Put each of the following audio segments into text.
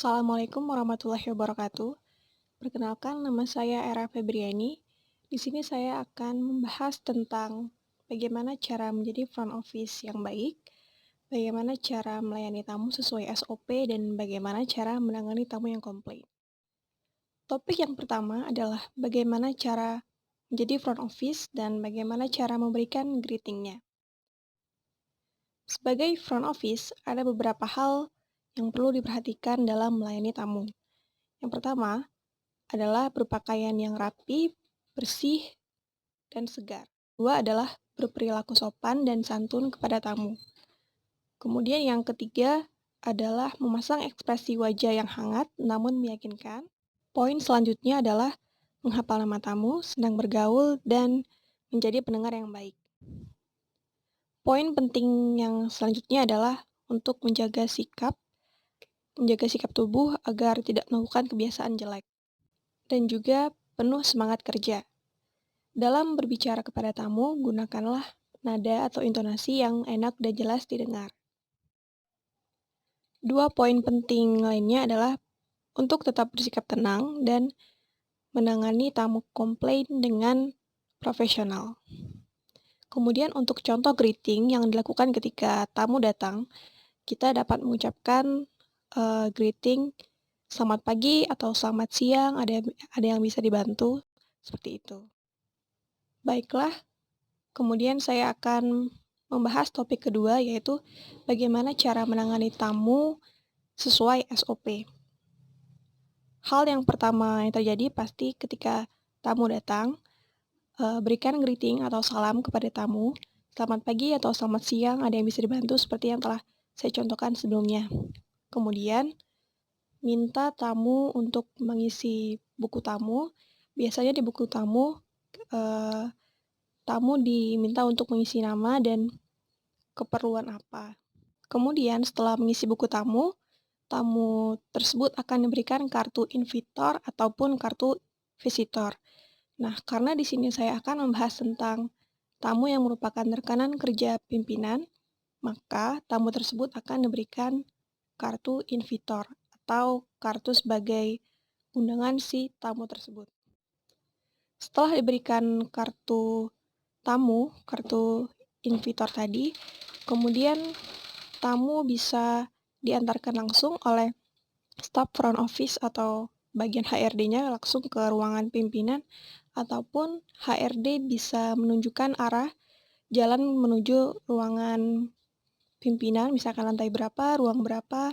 Assalamualaikum warahmatullahi wabarakatuh. Perkenalkan, nama saya Era Febriani. Di sini saya akan membahas tentang bagaimana cara menjadi front office yang baik, bagaimana cara melayani tamu sesuai SOP, dan bagaimana cara menangani tamu yang komplain. Topik yang pertama adalah bagaimana cara menjadi front office dan bagaimana cara memberikan greeting-nya. Sebagai front office, ada beberapa hal yang perlu diperhatikan dalam melayani tamu. Yang pertama adalah berpakaian yang rapi, bersih, dan segar. Kedua adalah berperilaku sopan dan santun kepada tamu. Kemudian yang ketiga adalah memasang ekspresi wajah yang hangat namun meyakinkan. Poin selanjutnya adalah menghafal nama tamu, sedang bergaul, dan menjadi pendengar yang baik. Poin penting yang selanjutnya adalah untuk menjaga sikap tubuh agar tidak melakukan kebiasaan jelek, dan juga penuh semangat kerja. Dalam berbicara kepada tamu, gunakanlah nada atau intonasi yang enak dan jelas didengar. Dua poin penting lainnya adalah untuk tetap bersikap tenang dan menangani tamu komplain dengan profesional. Kemudian untuk contoh greeting yang dilakukan ketika tamu datang, kita dapat mengucapkan greeting selamat pagi atau selamat siang, ada yang bisa dibantu, seperti itu. Baiklah, kemudian saya akan membahas topik kedua, yaitu bagaimana cara menangani tamu sesuai SOP. Hal yang pertama yang terjadi pasti ketika tamu datang, berikan greeting atau salam kepada tamu. Selamat pagi atau selamat siang, ada yang bisa dibantu seperti yang telah saya contohkan sebelumnya. Kemudian, minta tamu untuk mengisi buku tamu. Biasanya di buku tamu, tamu diminta untuk mengisi nama dan keperluan apa. Kemudian setelah mengisi buku tamu, tamu tersebut akan diberikan kartu invitor ataupun kartu visitor. Nah, karena di sini saya akan membahas tentang tamu yang merupakan rekanan kerja pimpinan, maka tamu tersebut akan diberikan kartu invitor atau kartu sebagai undangan si tamu tersebut. Setelah diberikan kartu kartu invitor tadi, kemudian tamu bisa diantarkan langsung oleh staf front office atau bagian HRD-nya langsung ke ruangan pimpinan, ataupun HRD bisa menunjukkan arah jalan menuju ruangan pimpinan, misalkan lantai berapa, ruang berapa,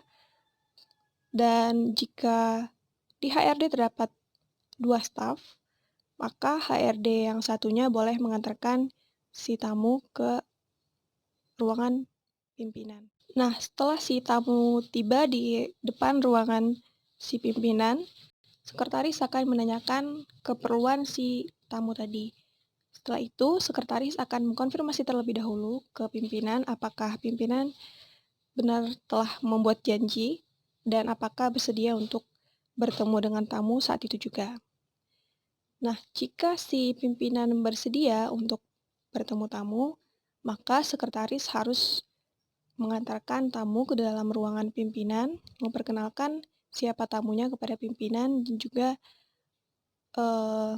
dan jika di HRD terdapat 2 staf, maka HRD yang satunya boleh mengantarkan si tamu ke ruangan pimpinan. Nah, setelah si tamu tiba di depan ruangan si pimpinan, sekretaris akan menanyakan keperluan si tamu tadi. Setelah itu, sekretaris akan mengkonfirmasi terlebih dahulu ke pimpinan apakah pimpinan benar telah membuat janji dan apakah bersedia untuk bertemu dengan tamu saat itu juga. Nah, jika si pimpinan bersedia untuk bertemu tamu, maka sekretaris harus mengantarkan tamu ke dalam ruangan pimpinan, memperkenalkan siapa tamunya kepada pimpinan, dan juga eh,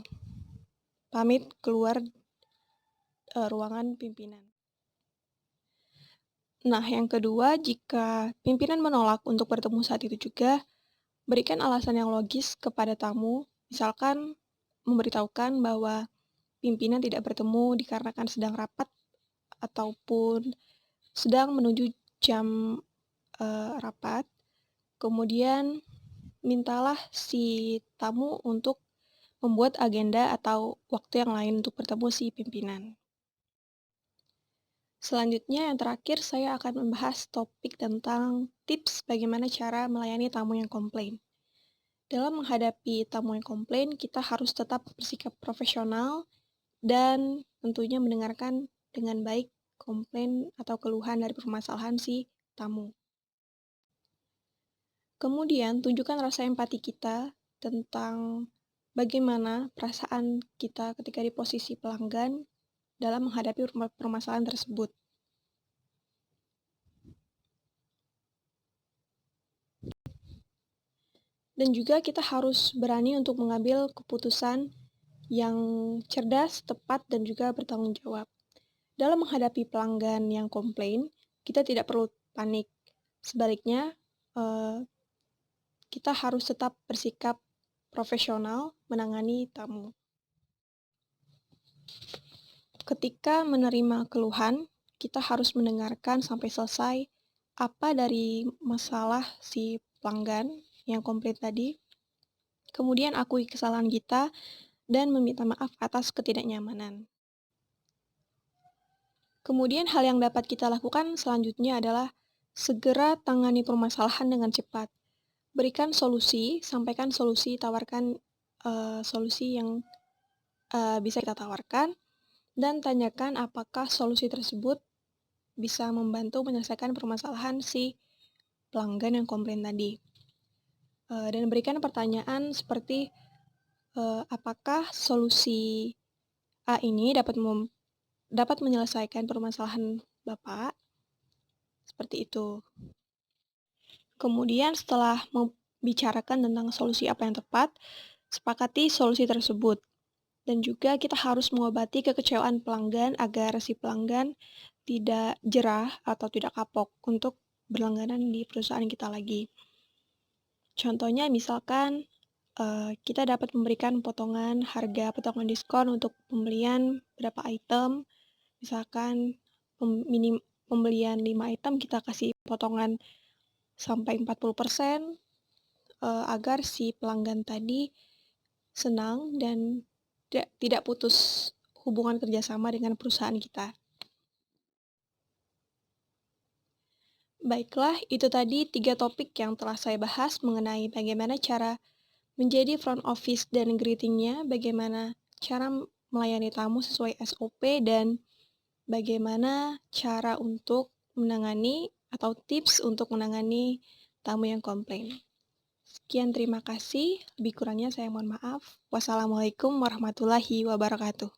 pamit keluar ruangan pimpinan. Nah, yang kedua, jika pimpinan menolak untuk bertemu saat itu juga, berikan alasan yang logis kepada tamu, misalkan memberitahukan bahwa pimpinan tidak bertemu dikarenakan sedang rapat ataupun sedang menuju jam rapat. Kemudian mintalah si tamu untuk membuat agenda atau waktu yang lain untuk bertemu si pimpinan. Selanjutnya yang terakhir saya akan membahas topik tentang tips bagaimana cara melayani tamu yang komplain. Dalam menghadapi tamu yang komplain, kita harus tetap bersikap profesional dan tentunya mendengarkan dengan baik komplain atau keluhan dari permasalahan si tamu. Kemudian, tunjukkan rasa empati kita tentang bagaimana perasaan kita ketika di posisi pelanggan dalam menghadapi permasalahan tersebut. Dan juga kita harus berani untuk mengambil keputusan yang cerdas, tepat, dan juga bertanggung jawab. Dalam menghadapi pelanggan yang komplain, kita tidak perlu panik. Sebaliknya, kita harus tetap bersikap profesional menangani tamu. Ketika menerima keluhan, kita harus mendengarkan sampai selesai apa dari masalah si pelanggan yang komplain tadi, kemudian akui kesalahan kita, dan meminta maaf atas ketidaknyamanan. Kemudian hal yang dapat kita lakukan selanjutnya adalah segera tangani permasalahan dengan cepat. Berikan solusi, sampaikan solusi, tawarkan solusi yang bisa kita tawarkan, dan tanyakan apakah solusi tersebut bisa membantu menyelesaikan permasalahan si pelanggan yang komplain tadi. Dan berikan pertanyaan seperti, apakah solusi A ini dapat menyelesaikan permasalahan Bapak? Seperti itu. Kemudian setelah membicarakan tentang solusi apa yang tepat, sepakati solusi tersebut. Dan juga kita harus mengobati kekecewaan pelanggan agar si pelanggan tidak jerah atau tidak kapok untuk berlangganan di perusahaan kita lagi. Contohnya misalkan kita dapat memberikan potongan harga, potongan diskon untuk pembelian berapa item. Misalkan pembelian 5 item kita kasih potongan sampai 40%, agar si pelanggan tadi senang dan tidak putus hubungan kerjasama dengan perusahaan kita. Baiklah, itu tadi 3 topik yang telah saya bahas mengenai bagaimana cara menjadi front office dan greeting-nya, bagaimana cara melayani tamu sesuai SOP, dan bagaimana cara untuk menangani atau tips untuk menangani tamu yang komplain. Sekian, terima kasih. Lebih kurangnya saya mohon maaf. Wassalamualaikum warahmatullahi wabarakatuh.